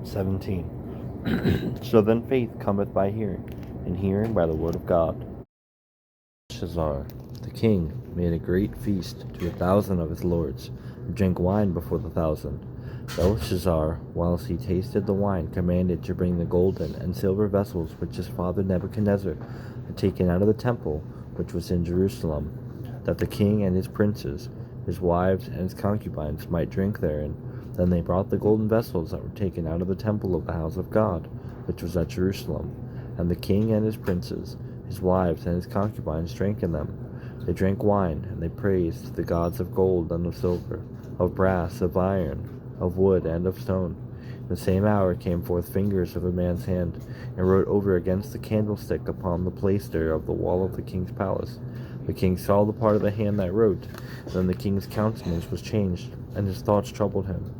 17. So then faith cometh by hearing, and hearing by the word of God. Belshazzar, the king, made a great feast to 1,000 of his lords, and drank wine before the 1,000. Belshazzar, whilst he tasted the wine, commanded to bring the golden and silver vessels which his father Nebuchadnezzar had taken out of the temple which was in Jerusalem, that the king and his princes, his wives and his concubines might drink therein. Then they brought the golden vessels that were taken out of the temple of the house of God, which was at Jerusalem, and the king and his princes, his wives and his concubines drank in them. They drank wine, and they praised the gods of gold and of silver, of brass, of iron, of wood, and of stone. In the same hour came forth fingers of a man's hand, and wrote over against the candlestick upon the plaister of the wall of the king's palace. The king saw the part of the hand that wrote. Then the king's countenance was changed, and his thoughts troubled him,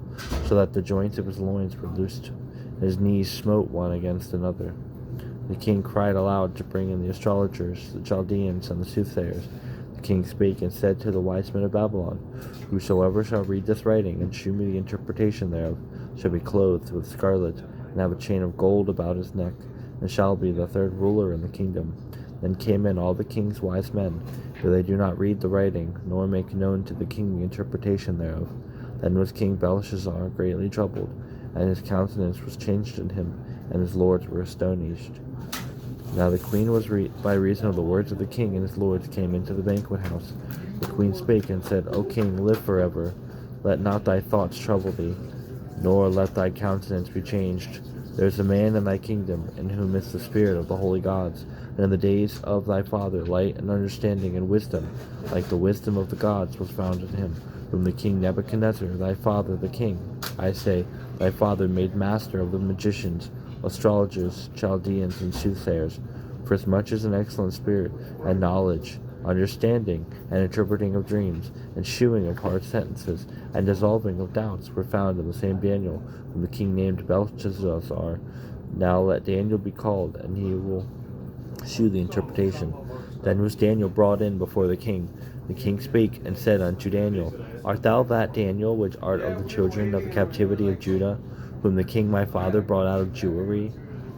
so that the joints of his loins were loosed, and his knees smote one against another. The king cried aloud to bring in the astrologers, the Chaldeans, and the soothsayers. The king spake and said to the wise men of Babylon, Whosoever shall read this writing, and shew me the interpretation thereof, shall be clothed with scarlet, and have a chain of gold about his neck, and shall be the third ruler in the kingdom. Then came in all the king's wise men, for they do not read the writing, nor make known to the king the interpretation thereof. Then was King Belshazzar greatly troubled, and his countenance was changed in him, and his lords were astonished. Now the queen was by reason of the words of the king and his lords came into the banquet house. The queen spake and said, O king, live forever. Let not thy thoughts trouble thee, nor let thy countenance be changed. There is a man in thy kingdom, in whom is the spirit of the holy gods, and in the days of thy father light and understanding and wisdom, like the wisdom of the gods, was found in him, whom the king Nebuchadnezzar, thy father the king, I say, thy father made master of the magicians, astrologers, Chaldeans, and soothsayers, for as much as an excellent spirit, and knowledge, understanding, and interpreting of dreams, and shewing of hard sentences, and dissolving of doubts, were found in the same Daniel, whom the king named Belshazzar. Now let Daniel be called, and he will shew the interpretation. Then was Daniel brought in before the king. The king spake and said unto Daniel, Art thou that Daniel which art of the children of the captivity of Judah, whom the king my father brought out of Jewry?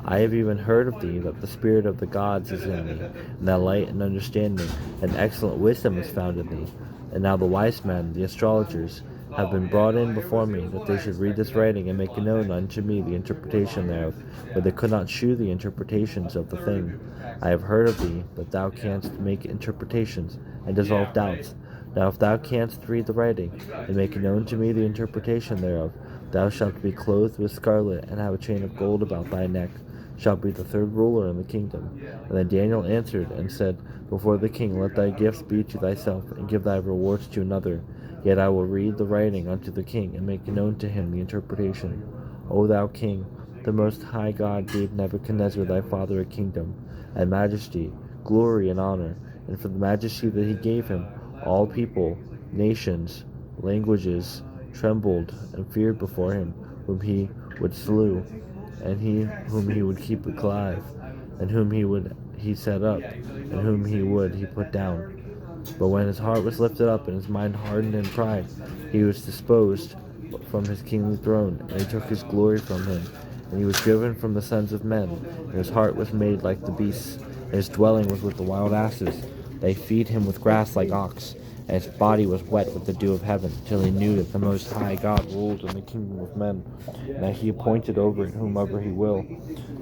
I have even heard of thee, that the spirit of the gods is in thee, and that light and understanding and excellent wisdom is found in thee. And now the wise men, the astrologers, have been brought in before me, that they should read this writing and make known unto me the interpretation thereof, but they could not shew the interpretations of the thing. I have heard of thee, that thou canst make interpretations, and dissolve doubts. Now if thou canst read the writing, and make known to me the interpretation thereof, thou shalt be clothed with scarlet, and have a chain of gold about thy neck, shalt be the third ruler in the kingdom. And then Daniel answered and said before the king, Let thy gifts be to thyself, and give thy rewards to another. Yet I will read the writing unto the king, and make known to him the interpretation. O thou king, the most high God gave Nebuchadnezzar thy father a kingdom, and majesty, glory, and honor, and for the majesty that he gave him, all people, nations, languages, trembled and feared before him, whom he would slew, and whom he would keep alive, and whom he set up, and whom he put down. But when his heart was lifted up, and his mind hardened in pride, he was disposed from his kingly throne, and he took his glory from him, and he was driven from the sons of men, and his heart was made like the beasts, and his dwelling was with the wild asses. They feed him with grass like ox, and his body was wet with the dew of heaven, till he knew that the Most High God ruled in the kingdom of men, and that he appointed over it whomever he will.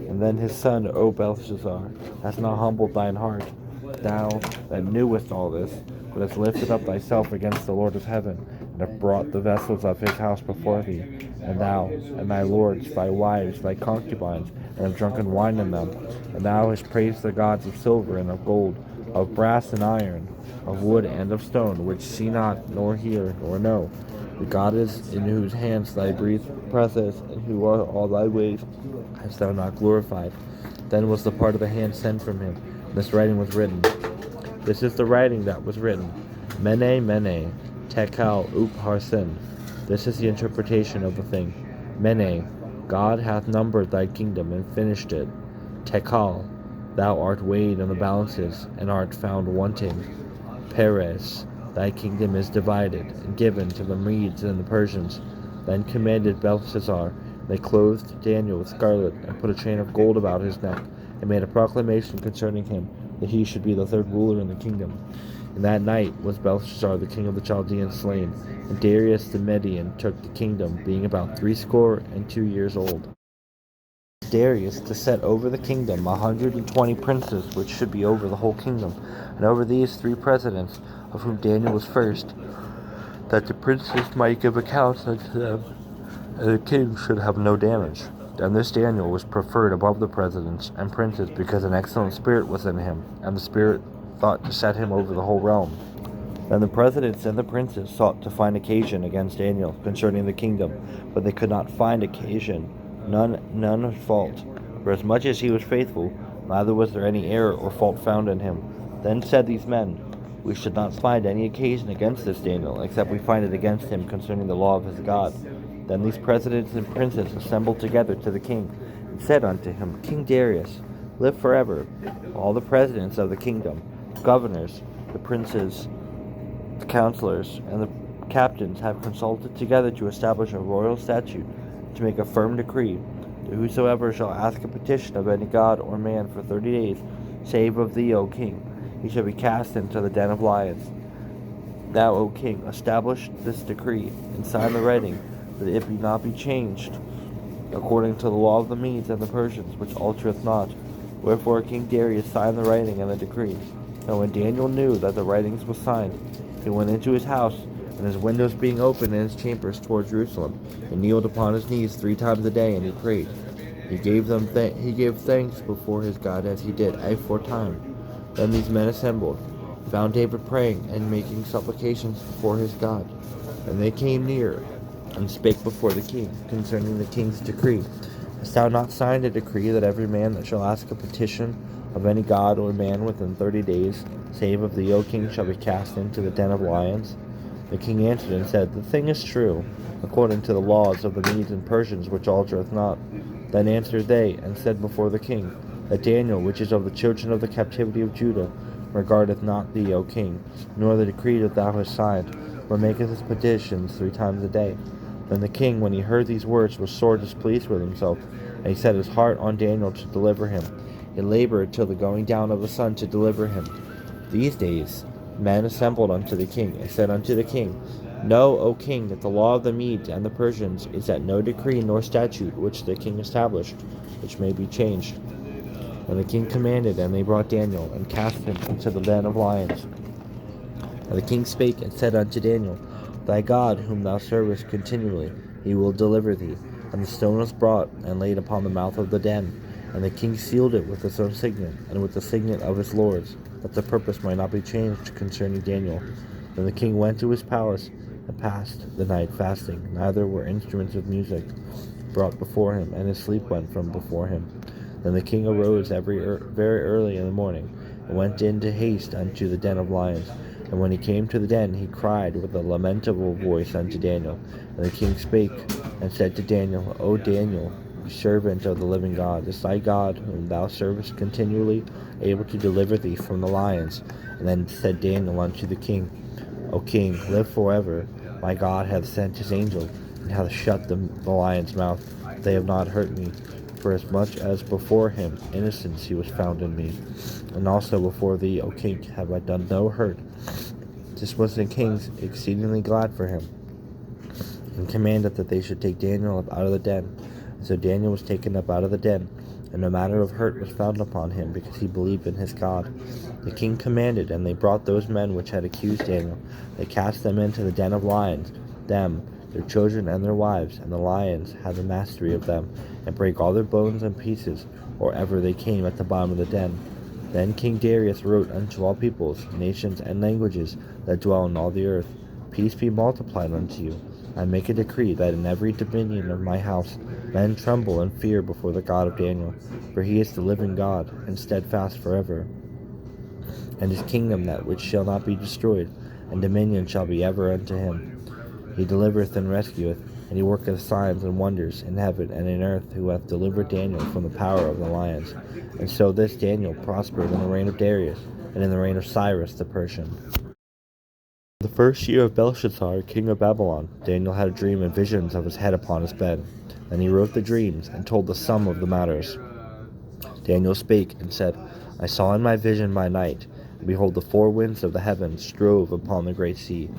And then his son, O Belshazzar, hast not humbled thine heart, thou that knewest all this, but hast lifted up thyself against the Lord of heaven, and have brought the vessels of his house before thee, and thou, and thy lords, thy wives, thy concubines, and have drunken wine in them, and thou hast praised the gods of silver and of gold, of brass and iron, of wood and of stone, which see not, nor hear, nor know. The goddess in whose hands thy breath is, and who are all thy ways, hast thou not glorified. Then was the part of the hand sent from him, and this writing was written. This is the writing that was written. Mene, Mene, Tekel, Upharsin. This is the interpretation of the thing. Mene, God hath numbered thy kingdom, and finished it. Tekel, thou art weighed in the balances, and art found wanting. Peres, thy kingdom is divided, and given to the Medes and the Persians. Then commanded Belshazzar, They clothed Daniel with scarlet, and put a chain of gold about his neck, and made a proclamation concerning him, that he should be the third ruler in the kingdom. In that night was Belshazzar the king of the Chaldeans slain, and Darius the Median took the kingdom, being about 62 years old. Darius to set over the kingdom 120 princes, which should be over the whole kingdom, and over these 3 presidents, of whom Daniel was first, that the princes might give accounts unto them, and the king should have no damage. And this Daniel was preferred above the presidents and princes, because an excellent spirit was in him, and the spirit thought to set him over the whole realm. Then the presidents and the princes sought to find occasion against Daniel concerning the kingdom, but they could not find occasion, none fault. For as much as he was faithful, neither was there any error or fault found in him. Then said these men, We should not find any occasion against this Daniel, except we find it against him concerning the law of his God. Then these presidents and princes assembled together to the king, and said unto him, King Darius, live forever. All the presidents of the kingdom, governors, the princes, the counselors, and the captains have consulted together to establish a royal statute, to make a firm decree, that whosoever shall ask a petition of any god or man for 30 days, save of thee, O king, he shall be cast into the den of lions. Now, O king, establish this decree, and sign the writing, that it be not be changed, according to the law of the Medes and the Persians, which altereth not. Wherefore King Darius signed the writing and the decree. And when Daniel knew that the writings was signed, he went into his house, and his windows being open in his chambers toward Jerusalem, and kneeled upon his knees 3 times a day, and he prayed. He gave thanks before his God, as he did aforetime. Then these men assembled, found David praying and making supplications before his God. And they came near, and spake before the king concerning the king's decree. Hast thou not signed a decree that every man that shall ask a petition of any god or man within 30 days, save of thee, O king, shall be cast into the den of lions? The king answered and said, The thing is true, according to the laws of the Medes and Persians, which altereth not. Then answered they, and said before the king, that Daniel, which is of the children of the captivity of Judah, regardeth not thee, O king, nor the decree that thou hast signed, but maketh his petitions 3 times a day. Then the king, when he heard these words, was sore displeased with himself, and he set his heart on Daniel to deliver him. He labored till the going down of the sun to deliver him. These days men assembled unto the king, and said unto the king, Know, O king, that the law of the Medes and the Persians is that no decree nor statute which the king established, which may be changed. And the king commanded, and they brought Daniel, and cast him into the den of lions. And the king spake and said unto Daniel, Thy God, whom thou servest continually, he will deliver thee. And the stone was brought, and laid upon the mouth of the den. And the king sealed it with his own signet, and with the signet of his lords, that the purpose might not be changed concerning Daniel. Then the king went to his palace, and passed the night fasting. Neither were instruments of music brought before him, and his sleep went from before him. Then the king arose very early in the morning, and went in to haste unto the den of lions. And when he came to the den, he cried with a lamentable voice unto Daniel. And the king spake, and said to Daniel, O Daniel, servant of the living God, is thy God, whom thou servest continually, able to deliver thee from the lions? And then said Daniel unto the king, O king, live forever. My God hath sent his angel, and hath shut the lion's mouth. They have not hurt me. For as much as before him innocence he was found in me, and also before thee, O king, have I done no hurt. This was the king exceedingly glad for him, and commanded that they should take Daniel up out of the den. And so Daniel was taken up out of the den, and no matter of hurt was found upon him, because he believed in his God. The king commanded, and they brought those men which had accused Daniel. They cast them into the den of lions, them, their children, and their wives, and the lions had the mastery of them, and brake all their bones in pieces, or ever they came at the bottom of the den. Then King Darius wrote unto all peoples, nations, and languages that dwell in all the earth, Peace be multiplied unto you. I make a decree that in every dominion of my house men tremble and fear before the God of Daniel, for he is the living God, and steadfast forever. And his kingdom that which shall not be destroyed, and dominion shall be ever unto him. He delivereth and rescueth, and he worketh signs and wonders in heaven and in earth, who hath delivered Daniel from the power of the lions. And so this Daniel prospered in the reign of Darius, and in the reign of Cyrus the Persian. The first year of Belshazzar, king of Babylon, Daniel had a dream and visions of his head upon his bed. Then he wrote the dreams and told the sum of the matters. Daniel spake and said, I saw in my vision by night, and behold, the four winds of the heavens strove upon the great sea.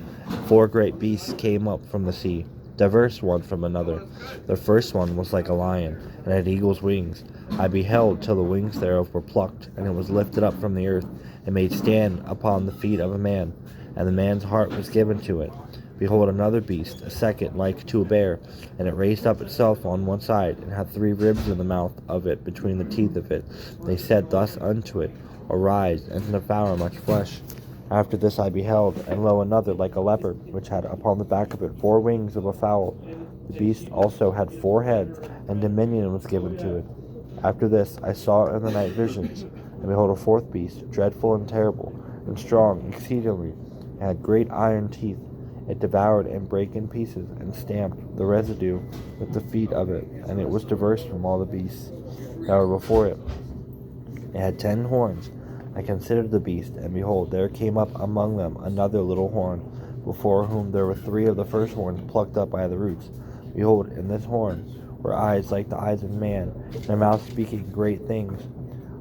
Four great beasts came up from the sea, diverse one from another. The first one was like a lion, and had eagle's wings. I beheld till the wings thereof were plucked, and it was lifted up from the earth, and made stand upon the feet of a man, and the man's heart was given to it. Behold, another beast, a second, like to a bear, and it raised up itself on one side, and had three ribs in the mouth of it between the teeth of it. They said thus unto it, Arise, and devour much flesh. After this I beheld, and lo, another like a leopard, which had upon the back of it four wings of a fowl. The beast also had 4 heads, and dominion was given to it. After this I saw in the night visions, and behold, a fourth beast, dreadful and terrible, and strong exceedingly, and had great iron teeth. It devoured and brake in pieces, and stamped the residue with the feet of it, and it was diverse from all the beasts that were before it. It had 10 horns. I considered the beast, and behold, there came up among them another little horn, before whom there were 3 of the first horns plucked up by the roots. Behold, in this horn were eyes like the eyes of man, and a mouth speaking great things.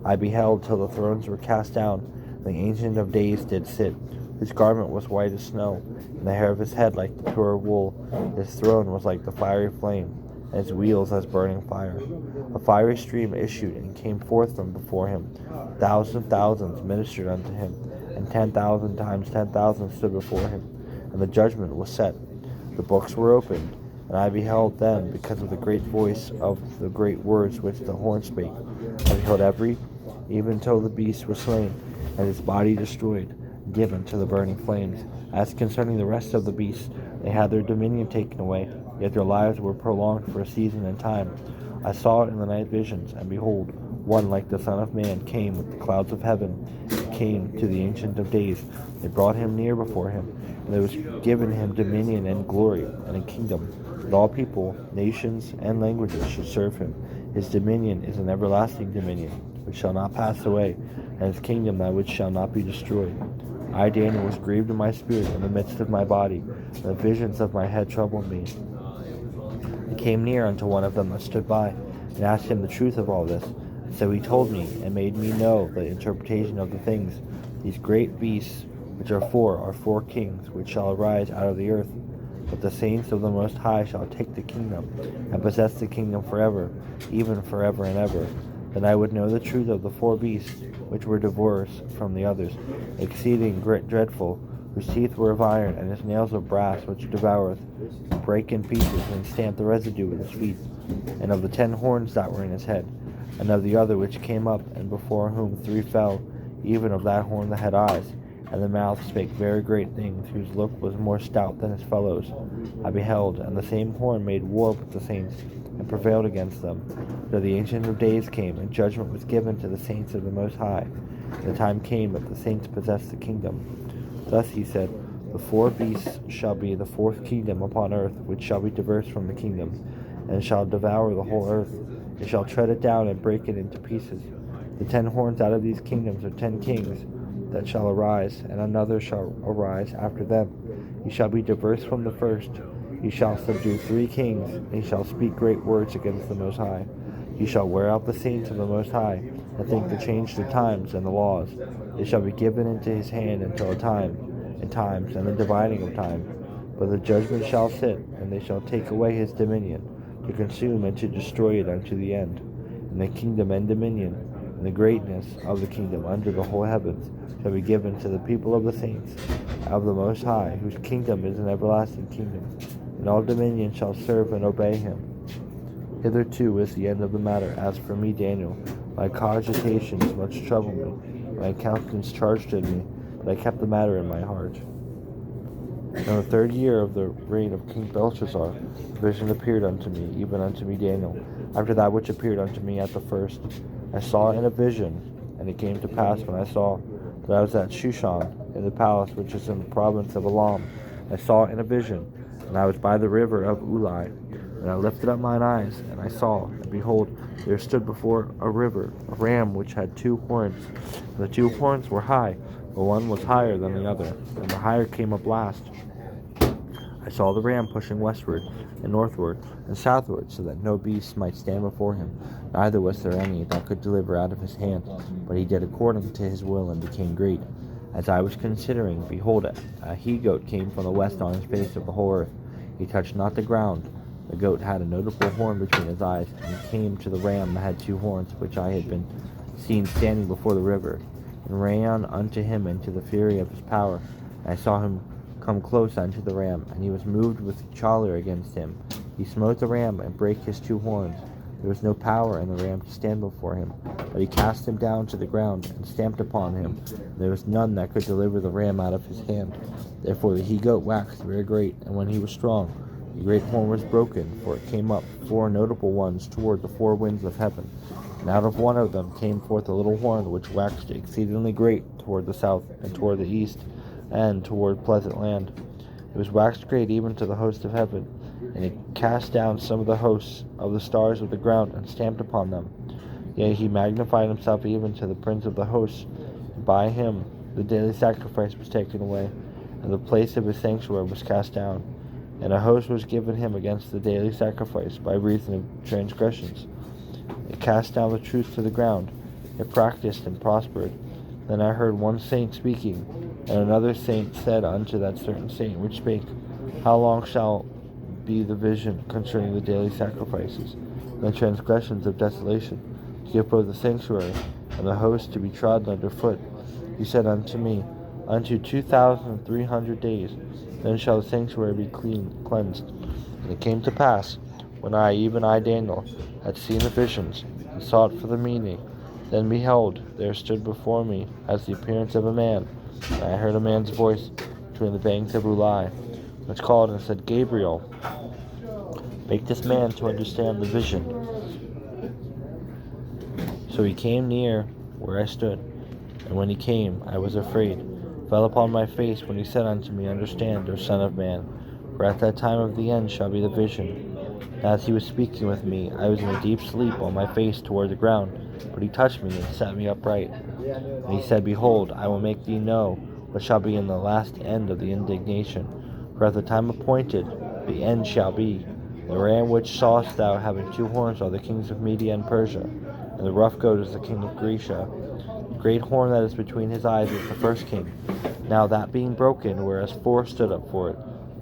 I beheld till the thrones were cast down, and the Ancient of Days did sit. His garment was white as snow, and the hair of his head like the pure wool. His throne was like the fiery flame, and his wheels as burning fire. A fiery stream issued and came forth from before him. Thousands ministered unto him, and 10,000 times 10,000 stood before him. And the judgment was set. The books were opened, and I beheld them because of the great voice of the great words which the horn spake. I beheld every, even till the beast was slain, and his body destroyed, given to the burning flames. As concerning the rest of the beasts, they had their dominion taken away, yet their lives were prolonged for a season and time. I saw it in the night visions, and behold, one like the Son of Man came with the clouds of heaven, and came to the Ancient of Days. They brought him near before him, and there was given him dominion and glory, and a kingdom, that all people, nations, and languages should serve him. His dominion is an everlasting dominion, which shall not pass away, and his kingdom that which shall not be destroyed. I, Daniel, was grieved in my spirit in the midst of my body, and the visions of my head troubled me. I came near unto one of them that stood by, and asked him the truth of all this. So he told me, and made me know the interpretation of the things. These great beasts, which are 4 kings, which shall arise out of the earth. But the saints of the Most High shall take the kingdom, and possess the kingdom forever, even forever and ever. Then I would know the truth of the 4 beasts, which were diverse from the others, exceeding dreadful, whose teeth were of iron, and his nails of brass, which devoureth, and brake in pieces, and stamped the residue with his feet, and of the 10 horns that were in his head, and of the other which came up, and before whom 3 fell, even of that horn that had eyes, and the mouth spake very great things, whose look was more stout than his fellows. I beheld, and the same horn made war with the saints, and prevailed against them. So the Ancient of Days came, and judgment was given to the saints of the Most High. And the time came that the saints possessed the kingdom. Thus he said, The 4 beasts shall be the 4th kingdom upon earth, which shall be diverse from the kingdoms, and shall devour the whole earth. It shall tread it down and break it into pieces. The 10 horns out of these kingdoms are 10 kings that shall arise, and another shall arise after them. He shall be diverse from the first. He shall subdue 3 kings, and he shall speak great words against the Most High. He shall wear out the saints of the Most High, and think to change the times and the laws. They shall be given into his hand until a time, and times, and the dividing of time. But the judgment shall sit, and they shall take away his dominion, to consume and to destroy it unto the end. And the kingdom and dominion, and the greatness of the kingdom under the whole heavens, shall be given to the people of the saints of the Most High, whose kingdom is an everlasting kingdom, and all dominion shall serve and obey him. Hitherto is the end of the matter. As for me, Daniel, my cogitations much troubled me, my countenance charged in me, but I kept the matter in my heart. In the 3rd year of the reign of King Belshazzar, a vision appeared unto me, even unto me Daniel, after that which appeared unto me at the first. I saw in a vision, and it came to pass when I saw that I was at Shushan, in the palace which is in the province of Elam. I saw in a vision, and I was by the river of Ulai. And I lifted up mine eyes, and I saw, and behold, there stood before a river a ram which had 2 horns. And the 2 horns were high, but one was higher than the other, and the higher came up last. I saw the ram pushing westward and northward and southward, so that no beast might stand before him, neither was there any that could deliver out of his hand. But he did according to his will and became great. As I was considering, behold, a he-goat came from the west on his face of the whole earth. He touched not the ground. The goat had a notable horn between his eyes, and he came to the ram that had two horns, which I had been seen standing before the river, and ran unto him into the fury of his power. And I saw him come close unto the ram, and he was moved with choler against him. He smote the ram and brake his two horns. There was no power in the ram to stand before him, but he cast him down to the ground and stamped upon him. There was none that could deliver the ram out of his hand. Therefore the he-goat waxed very great, and when he was strong, the great horn was broken, for it came up four notable ones toward the four winds of heaven. And out of one of them came forth a little horn, which waxed exceedingly great toward the south, and toward the east, and toward pleasant land. It was waxed great even to the host of heaven, and it cast down some of the hosts of the stars of the ground, and stamped upon them. Yea, he magnified himself even to the prince of the hosts, and by him the daily sacrifice was taken away, and the place of his sanctuary was cast down. And a host was given him against the daily sacrifice by reason of transgressions. It cast down the truth to the ground. It practiced and prospered. Then I heard one saint speaking, and another saint said unto that certain saint which spake, How long shall be the vision concerning the daily sacrifices, and the transgressions of desolation, to give both the sanctuary and the host to be trodden under foot? He said unto me, Unto 2,300 days, then shall the sanctuary be cleansed. And it came to pass, when I, even I, Daniel, had seen the visions, and sought for the meaning, then beheld, there stood before me, as the appearance of a man, and I heard a man's voice between the banks of Ulai, which called and said, Gabriel, make this man to understand the vision. So he came near where I stood, and when he came, I was afraid, fell upon my face when he said unto me, Understand, O Son of Man, for at that time of the end shall be the vision. And as he was speaking with me, I was in a deep sleep on my face toward the ground, but he touched me and set me upright. And he said, Behold, I will make thee know what shall be in the last end of the indignation. For at the time appointed, the end shall be. The ram which sawest thou having two horns are the kings of Media and Persia, and the rough goat is the king of Grecia. The great horn that is between his eyes is the first king. Now that being broken, whereas four stood up for it,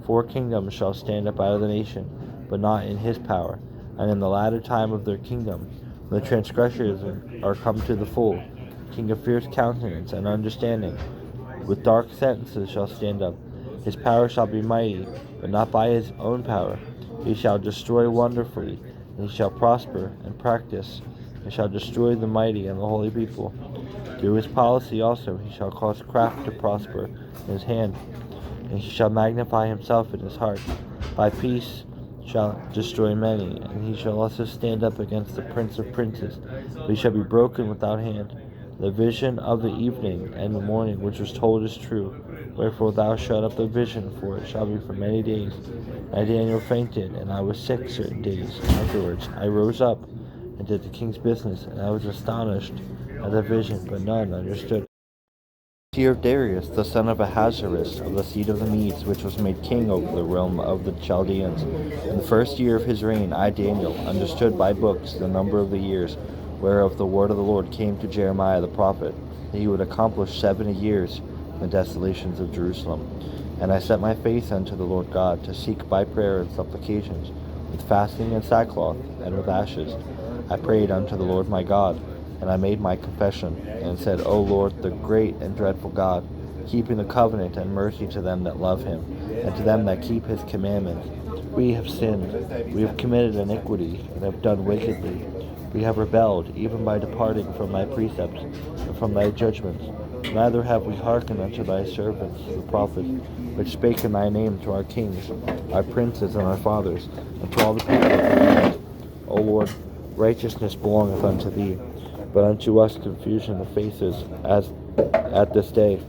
4 kingdoms shall stand up out of the nation, but not in his power. And in the latter time of their kingdom, when the transgressors are come to the full, king of fierce countenance and understanding, with dark sentences shall stand up. His power shall be mighty, but not by his own power. He shall destroy wonderfully, and he shall prosper and practice, and shall destroy the mighty and the holy people. Through his policy also he shall cause craft to prosper in his hand, and he shall magnify himself in his heart. By peace shall destroy many, and he shall also stand up against the prince of princes, but he shall be broken without hand. The vision of the evening and the morning which was told is true. Wherefore thou shut up the vision, for it shall be for many days. And I, Daniel, fainted, and I was sick certain days. Afterwards I rose up and did the king's business, and I was astonished at the vision, but none understood. The year of Darius, the son of Ahasuerus, of the seed of the Medes, which was made king over the realm of the Chaldeans. In the first year of his reign, I, Daniel, understood by books the number of the years, whereof the word of the Lord came to Jeremiah the prophet, that he would accomplish 70 years in the desolations of Jerusalem. And I set my face unto the Lord God, to seek by prayer and supplications, with fasting and sackcloth, and with ashes. I prayed unto the Lord my God, and I made my confession, and said, O Lord, the great and dreadful God, keeping the covenant and mercy to them that love him, and to them that keep his commandments. We have sinned, we have committed iniquity, and have done wickedly. We have rebelled, even by departing from thy precepts, and from thy judgments. Neither have we hearkened unto thy servants, the prophets, which spake in thy name to our kings, our princes, and our fathers, and to all the people of the land. O Lord, righteousness belongeth unto thee, but unto us confusion of faces, as at this day,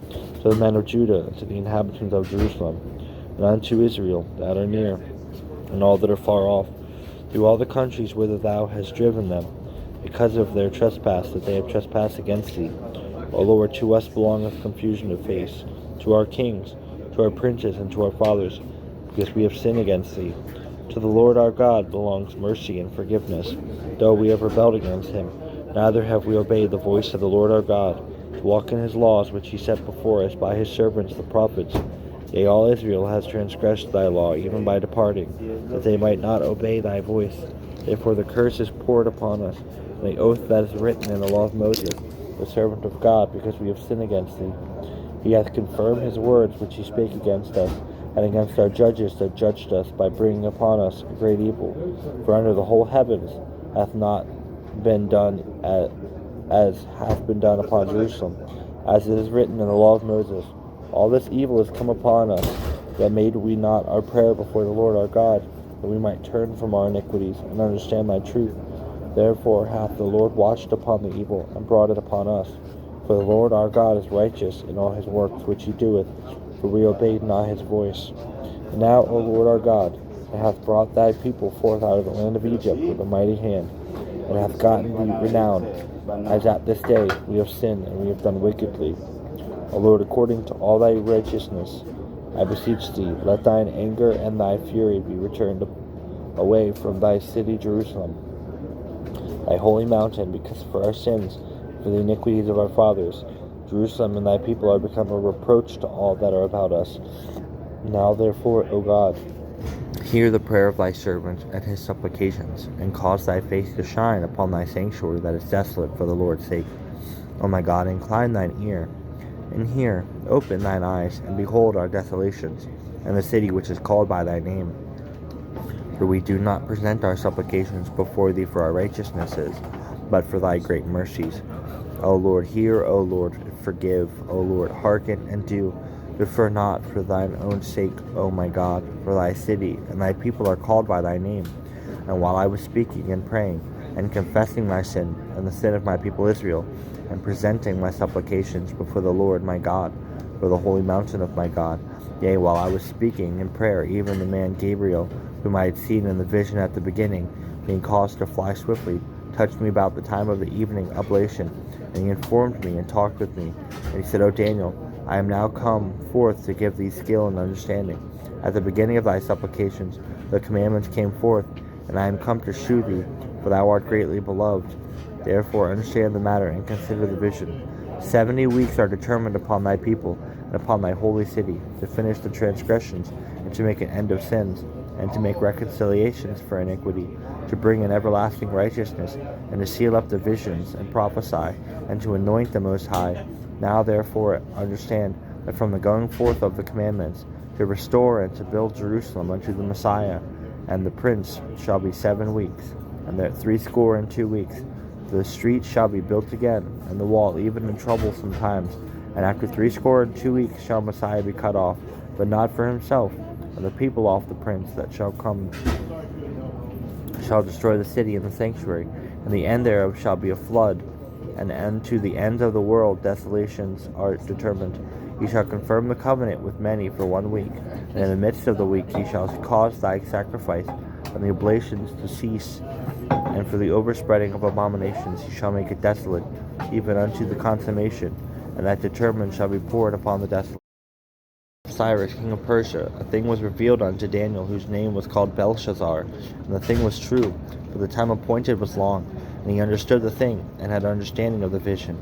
to the men of Judah, and to the inhabitants of Jerusalem, and unto Israel that are near, and all that are far off, through all the countries whither thou hast driven them, because of their trespass that they have trespassed against thee. O Lord, to us belongeth confusion of face, to our kings, to our princes, and to our fathers, because we have sinned against thee. To the Lord our God belongs mercy and forgiveness, though we have rebelled against him. Neither have we obeyed the voice of the Lord our God, to walk in his laws which he set before us by his servants the prophets. Yea, all Israel has transgressed thy law, even by departing, that they might not obey thy voice. Therefore the curse is poured upon us, and the oath that is written in the law of Moses, the servant of God, because we have sinned against thee. He hath confirmed his words which he spake against us, and against our judges that judged us, by bringing upon us a great evil. For under the whole heavens hath not been done as hath been done upon Jerusalem, as it is written in the law of Moses. All this evil is come upon us, yet made we not our prayer before the Lord our God, that we might turn from our iniquities, and understand thy truth. Therefore hath the Lord watched upon the evil, and brought it upon us. For the Lord our God is righteous in all his works which he doeth, for we obeyed not his voice. And now, O Lord our God, that hath brought thy people forth out of the land of Egypt with a mighty hand, and hath gotten thee renown, as at this day we have sinned, and we have done wickedly. O Lord, according to all thy righteousness, I beseech thee, let thine anger and thy fury be returned away from thy city Jerusalem, thy holy mountain, because for our sins, for the iniquities of our fathers, Jerusalem and thy people are become a reproach to all that are about us. Now therefore, O God, hear the prayer of thy servant and his supplications, and cause thy face to shine upon thy sanctuary that is desolate for the Lord's sake. O my God, incline thine ear, and hear, open thine eyes, and behold our desolations, and the city which is called by thy name. For we do not present our supplications before thee for our righteousnesses, but for thy great mercies. O Lord, hear, O Lord, forgive, O Lord, hearken and do. Defer not for thine own sake, O my God, for thy city and thy people are called by thy name. And while I was speaking and praying, and confessing my sin and the sin of my people Israel, and presenting my supplications before the Lord my God, for the holy mountain of my God, yea, while I was speaking in prayer, even the man Gabriel, whom I had seen in the vision at the beginning, being caused to fly swiftly, touched me about the time of the evening oblation, and he informed me and talked with me. And he said, O Daniel, I am now come forth to give thee skill and understanding. At the beginning of thy supplications the commandments came forth, and I am come to shew thee, for thou art greatly beloved. Therefore understand the matter, and consider the vision. 70 weeks are determined upon thy people, and upon thy holy city, to finish the transgressions, and to make an end of sins, and to make reconciliations for iniquity, to bring in everlasting righteousness, and to seal up the visions, and prophesy, and to anoint the Most High. Now therefore understand that from the going forth of the commandments, to restore and to build Jerusalem unto the Messiah, and the Prince shall be 7 weeks, and that 62 weeks. The street shall be built again, and the wall even in troublesome times. And after 62 weeks shall Messiah be cut off, but not for himself, and the people off the prince that shall come shall destroy the city and the sanctuary, and the end thereof shall be a flood, and unto the ends of the world desolations are determined. He shall confirm the covenant with many for 1 week, and in the midst of the week he shall cause thy sacrifice and the oblations to cease, and for the overspreading of abominations he shall make it desolate, even unto the consummation, and that determined shall be poured upon the desolate. Cyrus, king of Persia, a thing was revealed unto Daniel, whose name was called Belshazzar, and the thing was true, for the time appointed was long, and he understood the thing, and had understanding of the vision.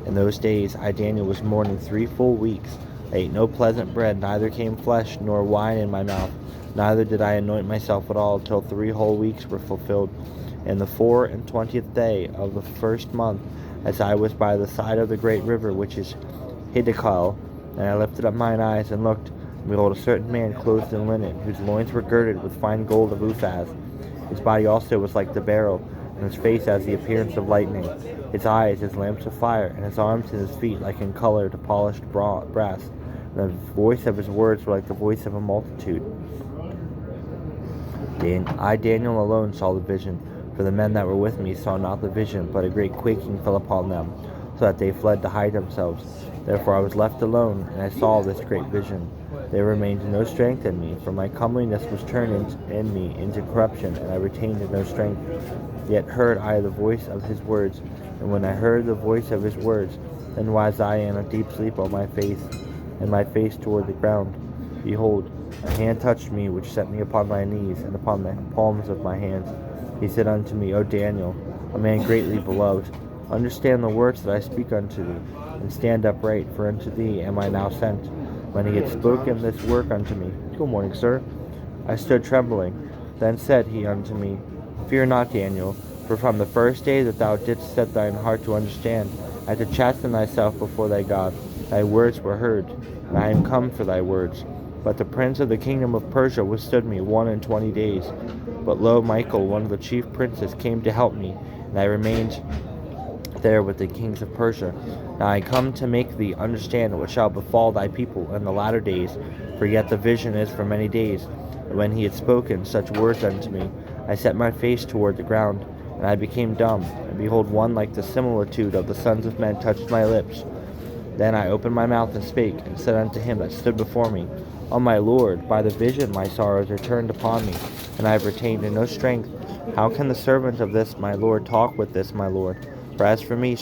In those days I, Daniel, was mourning 3 full weeks. I ate no pleasant bread, neither came flesh nor wine in my mouth, neither did I anoint myself at all, till 3 whole weeks were fulfilled. In the 24th day of the 1st month, as I was by the side of the great river which is Hiddekel, and I lifted up mine eyes and looked, and behold, a certain man clothed in linen, whose loins were girded with fine gold of Uphaz. His body also was like the beryl, and his face as the appearance of lightning, his eyes as lamps of fire, and his arms and his feet like in color to polished brass. And the voice of his words were like the voice of a multitude. I, Daniel, alone saw the vision, for the men that were with me saw not the vision, but a great quaking fell upon them, so that they fled to hide themselves. Therefore I was left alone, and I saw this great vision. There remained no strength in me, for my comeliness was turned in me into corruption, and I retained no strength. Yet heard I the voice of his words, and when I heard the voice of his words, Then was I in a deep sleep on my face, and my face toward the ground. Behold, a hand touched me, which set me upon my knees, and upon the palms of my hands. He said unto me, O Daniel, a man greatly beloved, understand the words that I speak unto thee, and stand upright, for unto thee am I now sent. When he had spoken this work unto me, Good morning, sir, I stood trembling. Then said he unto me, Fear not, Daniel, for from the first day that thou didst set thine heart to understand, and to chasten thyself before thy God, thy words were heard, and I am come for thy words. But the prince of the kingdom of Persia withstood me 21 days. But lo, Michael, one of the chief princes, came to help me, and I remained there with the kings of Persia. Now I come to make thee understand what shall befall thy people in the latter days, for yet the vision is for many days. And when he had spoken such words unto me, I set my face toward the ground, and I became dumb. And behold, one like the similitude of the sons of men touched my lips. Then I opened my mouth and spake, and said unto him that stood before me, O my Lord, by the vision my sorrows are turned upon me, and I have retained no strength. How can the servant of this my Lord talk with this my Lord? For as for me,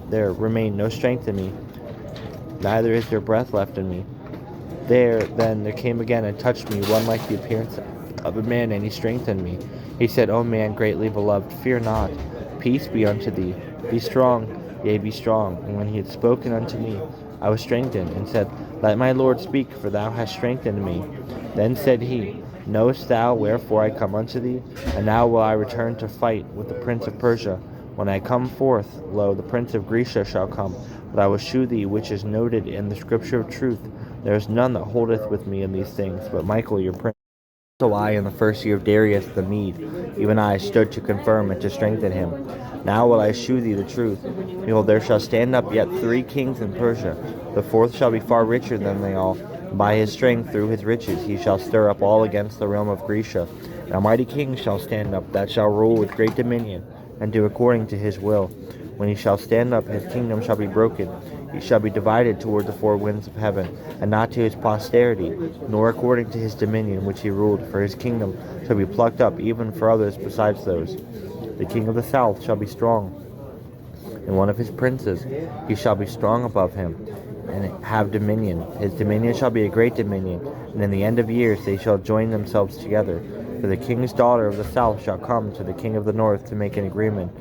there remained no strength in me, neither is there breath left in me. Then there came again and touched me one like the appearance of a man, and he strengthened me. He said, O man greatly beloved, fear not. Peace be unto thee. Be strong, yea, be strong. And when he had spoken unto me, I was strengthened, and said, Let my Lord speak, for thou hast strengthened me. Then said he, Knowest thou wherefore I come unto thee? And now will I return to fight with the prince of Persia. When I come forth, lo, the prince of Grecia shall come. But I will shew thee which is noted in the scripture of truth. There is none that holdeth with me in these things, but Michael your prince. So I, in the first year of Darius the Mede, even I stood to confirm and to strengthen him. Now will I shew thee the truth. Behold, there shall stand up yet 3 kings in Persia. The fourth shall be far richer than they all. By his strength, through his riches, he shall stir up all against the realm of Grecia. And a mighty king shall stand up, that shall rule with great dominion, and do according to his will. When he shall stand up, his kingdom shall be broken. He shall be divided toward the 4 winds of heaven, and not to his posterity, nor according to his dominion which he ruled, for his kingdom shall be plucked up even for others besides those. The king of the south shall be strong, and one of his princes, he shall be strong above him, and have dominion. His dominion shall be a great dominion, and in the end of years they shall join themselves together. For the king's daughter of the south shall come to the king of the north to make an agreement,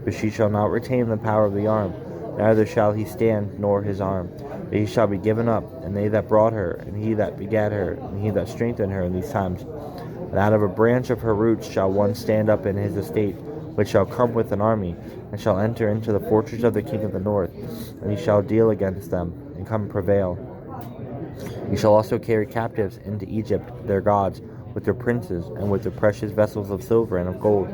but she shall not retain the power of the arm, neither shall he stand nor his arm. But he shall be given up, and they that brought her, and he that begat her, and he that strengthened her in these times. And out of a branch of her roots shall one stand up in his estate, which shall come with an army, and shall enter into the fortress of the king of the north, and he shall deal against them, and come prevail. He shall also carry captives into Egypt their gods, with their princes, and with their precious vessels of silver and of gold.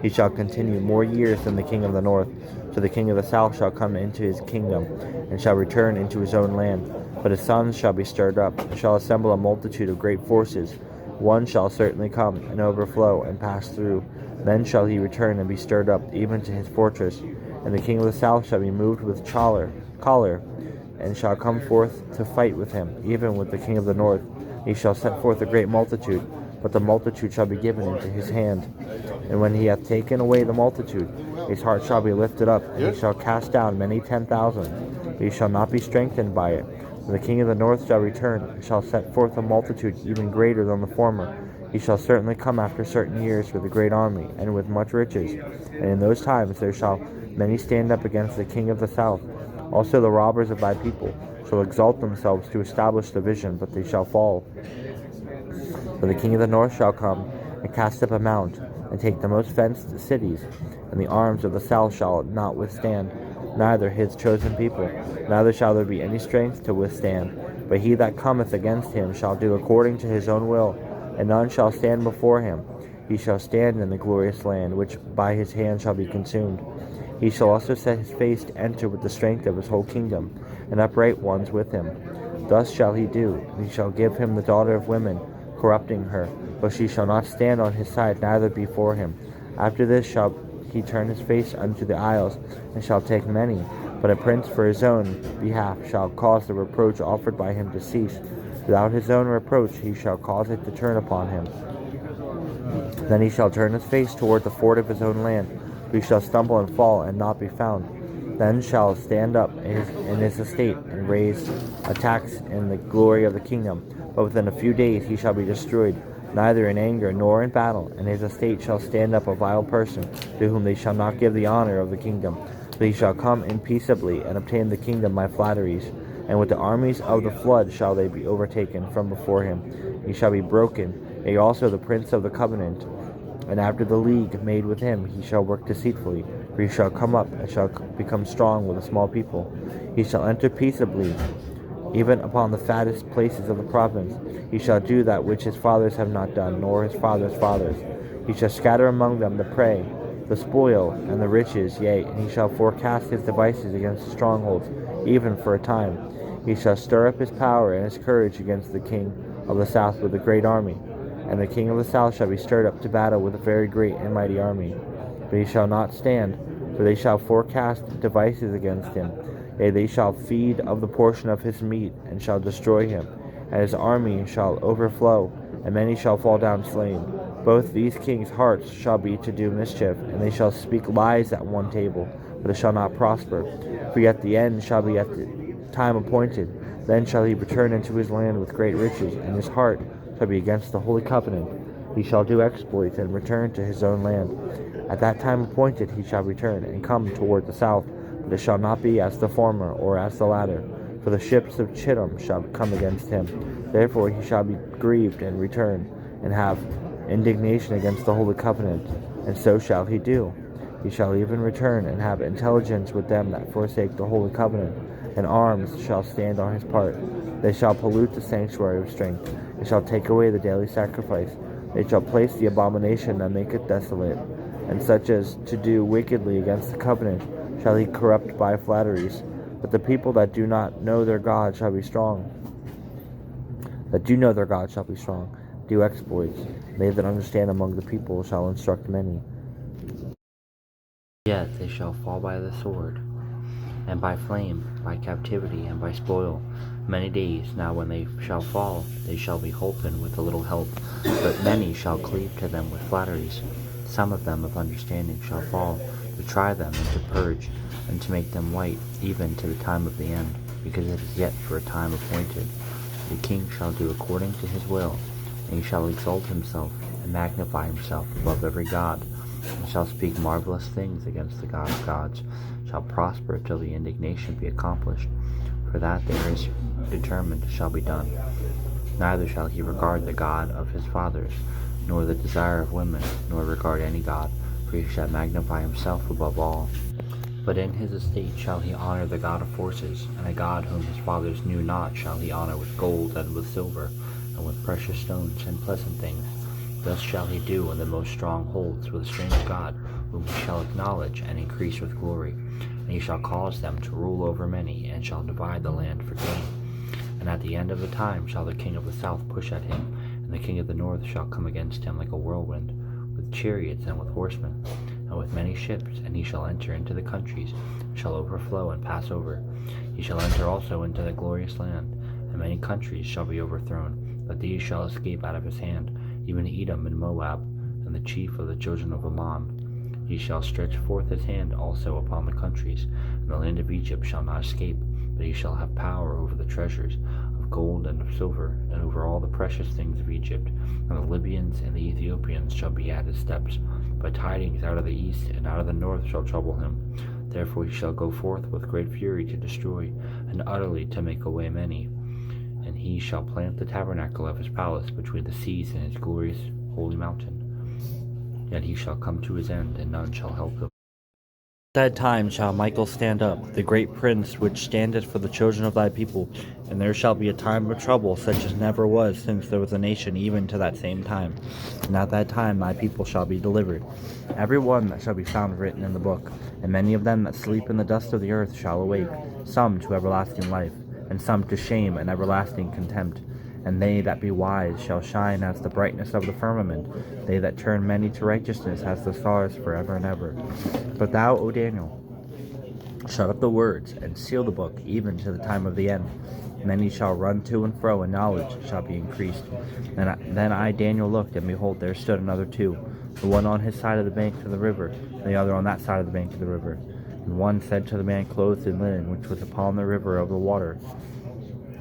He shall continue more years than the king of the north. So the king of the south shall come into his kingdom, and shall return into his own land. But his sons shall be stirred up, and shall assemble a multitude of great forces. One shall certainly come, and overflow, and pass through. Then shall he return and be stirred up, even to his fortress. And the king of the south shall be moved with choler, and shall come forth to fight with him, even with the king of the north. He shall set forth a great multitude, but the multitude shall be given into his hand. And when he hath taken away the multitude, his heart shall be lifted up, and he shall cast down many 10,000. But he shall not be strengthened by it. And the king of the north shall return, and shall set forth a multitude even greater than the former. He shall certainly come after certain years with a great army, and with much riches. And in those times there shall many stand up against the king of the south. Also the robbers of thy people shall exalt themselves to establish the vision, but they shall fall. For the king of the north shall come, and cast up a mount, and take the most fenced cities, and the arms of the south shall not withstand, neither his chosen people, neither shall there be any strength to withstand. But he that cometh against him shall do according to his own will, and none shall stand before him. He shall stand in the glorious land, which by his hand shall be consumed. He shall also set his face to enter with the strength of his whole kingdom, and upright ones with him. Thus shall he do, and he shall give him the daughter of women, corrupting her, but she shall not stand on his side, neither before him. After this shall he turn his face unto the isles, and shall take many. But a prince for his own behalf shall cause the reproach offered by him to cease. Without his own reproach he shall cause it to turn upon him. Then he shall turn his face toward the fort of his own land. He shall stumble and fall, and not be found. then shall stand up in his estate and raise a tax in the glory of the kingdom. But within a few days he shall be destroyed, neither in anger nor in battle. And his estate shall stand up a vile person, to whom they shall not give the honor of the kingdom. But he shall come in peaceably, and obtain the kingdom by flatteries. And with the armies of the flood shall they be overtaken from before him. He shall be broken, yea, also the prince of the covenant. And after the league made with him, he shall work deceitfully. For he shall come up, and shall become strong with a small people. He shall enter peaceably, even upon the fattest places of the province. He shall do that which his fathers have not done, nor his fathers' fathers. He shall scatter among them the prey, the spoil, and the riches, yea, and he shall forecast his devices against the strongholds, even for a time. He shall stir up his power and his courage against the king of the south with a great army. And the king of the south shall be stirred up to battle with a very great and mighty army. But he shall not stand, for they shall forecast devices against him. Yea, they shall feed of the portion of his meat, and shall destroy him. And his army shall overflow, and many shall fall down slain. Both these kings' hearts shall be to do mischief, and they shall speak lies at one table, but it shall not prosper. For yet the end shall be at the time appointed. Then shall he return into his land with great riches, and his heart shall be against the holy covenant. He shall do exploits and return to his own land. At that time appointed he shall return and come toward the south, but it shall not be as the former or as the latter. For the ships of Chittim shall come against him. Therefore he shall be grieved and return, and have indignation against the holy covenant. And so shall he do. He shall even return and have intelligence with them that forsake the holy covenant, and arms shall stand on his part. They shall pollute the sanctuary of strength. They shall take away the daily sacrifice. They shall place the abomination that maketh desolate. And such as to do wickedly against the covenant shall he corrupt by flatteries. But the people that do not know their God shall be strong. That do know their God shall be strong, do exploits. They that understand among the people shall instruct many. Yet they shall fall by the sword, and by flame, by captivity, and by spoil. Many days now when they shall fall, they shall be holpen with a little help, but many shall cleave to them with flatteries. Some of them of understanding shall fall, to try them and to purge, and to make them white, even to the time of the end, because it is yet for a time appointed. The king shall do according to his will, and he shall exalt himself, and magnify himself above every god, and shall speak marvelous things against the God of gods, shall prosper till the indignation be accomplished, for that there is determined shall be done. Neither shall he regard the God of his fathers, nor the desire of women, nor regard any god, for he shall magnify himself above all. But in his estate shall he honor the God of forces, and a God whom his fathers knew not shall he honor with gold and with silver, and with precious stones and pleasant things. Thus shall he do in the most strong holds with a strange God, whom he shall acknowledge and increase with glory. And he shall cause them to rule over many, and shall divide the land for gain. And at the end of the time shall the king of the south push at him, and the king of the north shall come against him like a whirlwind, with chariots and with horsemen, and with many ships, and he shall enter into the countries, and shall overflow and pass over. He shall enter also into the glorious land, and many countries shall be overthrown, but these shall escape out of his hand, even Edom and Moab, and the chief of the children of Ammon. He shall stretch forth his hand also upon the countries, and the land of Egypt shall not escape, but he shall have power over the treasures of gold and of silver, and over all the precious things of Egypt. And the Libyans and the Ethiopians shall be at his steps. But tidings out of the east and out of the north shall trouble him. Therefore he shall go forth with great fury to destroy, and utterly to make away many. And he shall plant the tabernacle of his palace between the seas and his glorious holy mountain. Yet he shall come to his end, and none shall help him. At that time shall Michael stand up, the great prince which standeth for the children of thy people, and there shall be a time of trouble such as never was since there was a nation even to that same time. And at that time thy people shall be delivered, every one that shall be found written in the book, and many of them that sleep in the dust of the earth shall awake, some to everlasting life, and some to shame and everlasting contempt. And they that be wise shall shine as the brightness of the firmament, they that turn many to righteousness as the stars forever and ever. But thou, O Daniel, shut up the words, and seal the book, even to the time of the end. Many shall run to and fro, and knowledge shall be increased. Then I, Daniel, looked, and behold, there stood another two, the one on his side of the bank of the river, and the other on that side of the bank of the river. And one said to the man clothed in linen, which was upon the river of the water,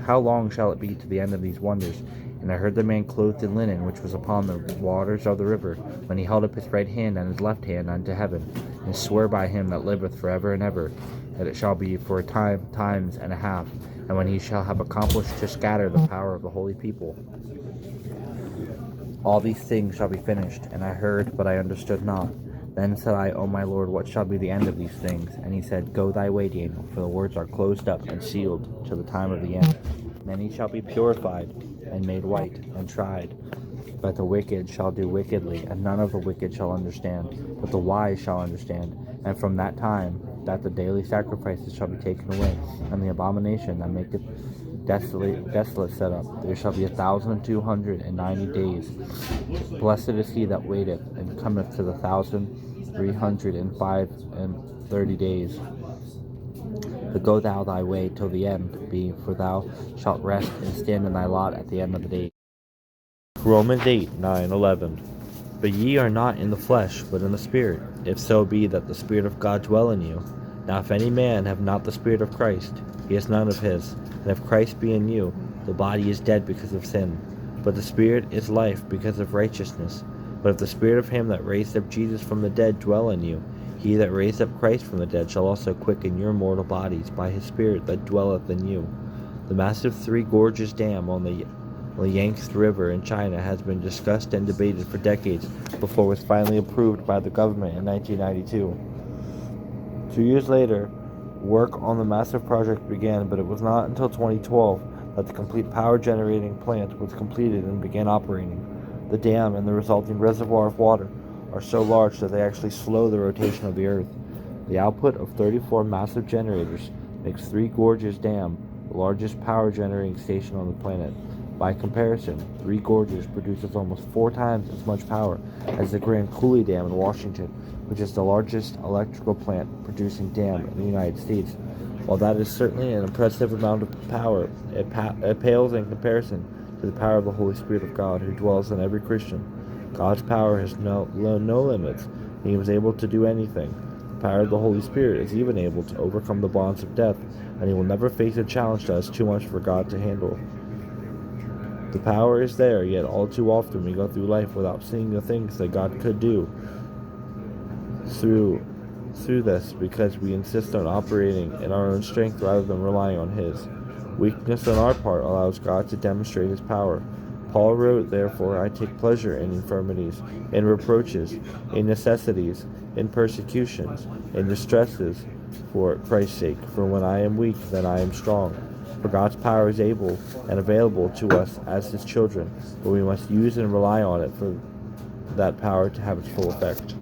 How long shall it be to the end of these wonders? And I heard the man clothed in linen, which was upon the waters of the river, when he held up his right hand and his left hand unto heaven, and swore by him that liveth for ever and ever, that it shall be for a times and a half, and when he shall have accomplished to scatter the power of the holy people. All these things shall be finished. And I heard, but I understood not. Then said I, O my Lord, what shall be the end of these things? And he said, Go thy way, Daniel, for the words are closed up and sealed to the time of the end. Many shall be purified and made white and tried. But the wicked shall do wickedly, and none of the wicked shall understand, but the wise shall understand. And from that time that the daily sacrifices shall be taken away, and the abomination that maketh desolate set up, there shall be 1,290 days. Blessed is he that waiteth, and cometh to the 1,330 days. But go thou thy way till the end be, for thou shalt rest and stand in thy lot at the end of the day. Romans 8:9-11. But ye are not in the flesh, but in the Spirit, if so be that the Spirit of God dwell in you. Now if any man have not the Spirit of Christ, he is none of his. And if Christ be in you, the body is dead because of sin, but the Spirit is life because of righteousness. But if the Spirit of him that raised up Jesus from the dead dwell in you, he that raised up Christ from the dead shall also quicken your mortal bodies by his Spirit that dwelleth in you. The massive Three Gorges Dam on the Yangtze River in China has been discussed and debated for decades before it was finally approved by the government in 1992. 2 years later, work on the massive project began, but it was not until 2012 that the complete power generating plant was completed and began operating. The dam and the resulting reservoir of water are so large that they actually slow the rotation of the Earth. The output of 34 massive generators makes Three Gorges Dam the largest power generating station on the planet. By comparison, Three Gorges produces almost 4 times as much power as the Grand Coulee Dam in Washington, which is the largest electrical plant producing dam in the United States. While that is certainly an impressive amount of power, it pales in comparison to the power of the Holy Spirit of God who dwells in every Christian. God's power has no limits, and he was able to do anything. The power of the Holy Spirit is even able to overcome the bonds of death, and he will never face a challenge that is too much for God to handle. The power is there, yet all too often we go through life without seeing the things that God could do through this because we insist on operating in our own strength rather than relying on his. Weakness on our part allows God to demonstrate his power. Paul wrote, Therefore I take pleasure in infirmities, in reproaches, in necessities, in persecutions, in distresses, for Christ's sake. For when I am weak, then I am strong. For God's power is able and available to us as his children, but we must use and rely on it for that power to have its full effect.